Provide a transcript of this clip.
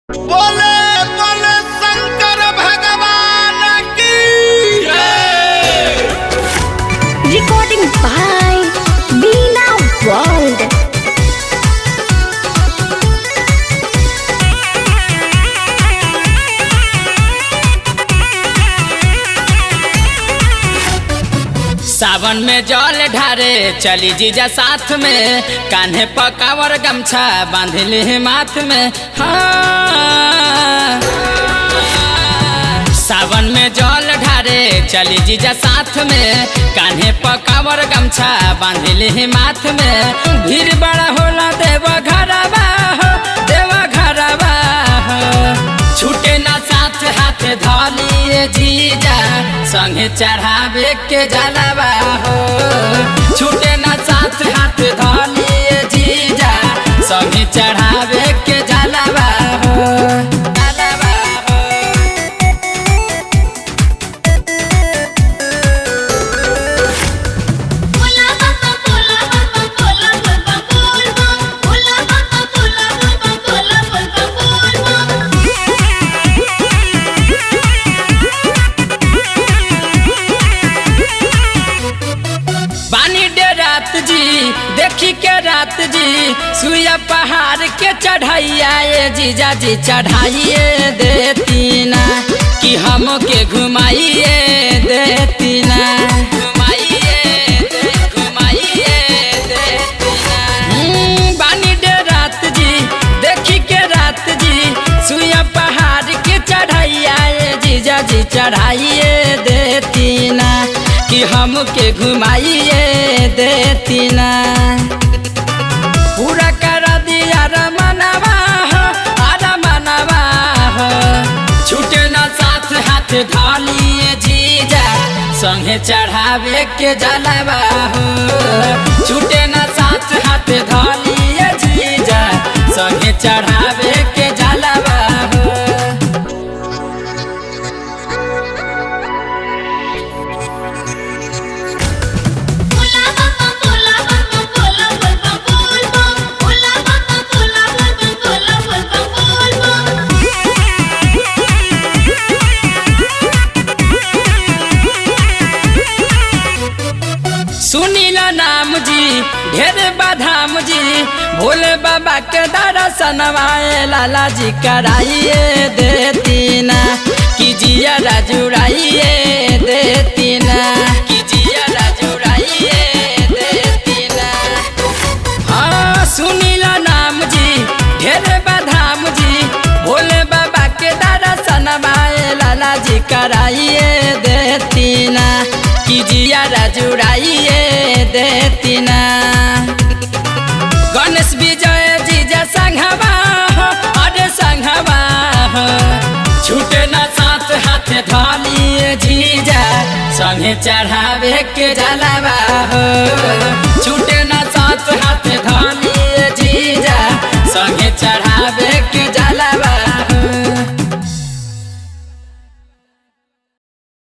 बोले बोले शंकर भगवान की जय। Recording by Veena World. सावन में जल ढारे चली जीजा साथ में, कान्हे पकावर गमछा बांधले माथ में। हाँ सावन में जल ढारे चली जीजा साथ में, कान्हे पकावर गमछा बांधले माथ में। भीड़ बड़ा होला देव घरवा हो, देव घरवा हो। छूटे ना साथ हाथ धलिए जीजा, संगे चढ़ावे के जलवा हो। छूटे ना साथ हाथ धलिए जीजा, संगे चढ़ावे के जलवा हो। जलवा हो। बानी डे रात जी देखी के रात जी, सुइया पहाड़ के चढ़ाइया ये जीजा जी चढ़ाइए देती ना, कि हम के घुमाइए देती ना। घुमाइए देती ना। बानी डे रात जी देखी के रात जी, सुइया पहाड़ के चढ़ाइया ये जीजा जी चढ़ाइए देती ना, कि हम के घुमाइए देती ना। पूरा कर दिया रमनवा हो, रमनवा हो। छूटे ना साथ हाथ धलिए जीजा, संगे चढ़ावे के जलवा हो। छूटे ना साथ हाथ धलिए जीजा, संगे चढ़ावे के जलवा हो। सुनीला नाम जी ढेर बाधाम जी, भोले बाबा के दर्शनवाए लाला जी कराइए देती ना, कि जिया जुड़ाइए देती ना, कि जिया जुड़ाइए देती ना। हाँ सुनीला नाम जी ढेर बाधाम जी, भोले बाबा के दर्शनवाए लाला जी कराइए देती ना, कि जिया जुड़ाइए देती ना। गणेश विजय जीजा संघवा हो, अरे संघवा हो। छूटे ना साथ हाथ धलिए जीजा, संगे चढ़ावे के जलवा हो। छूटे ना साथ हाथ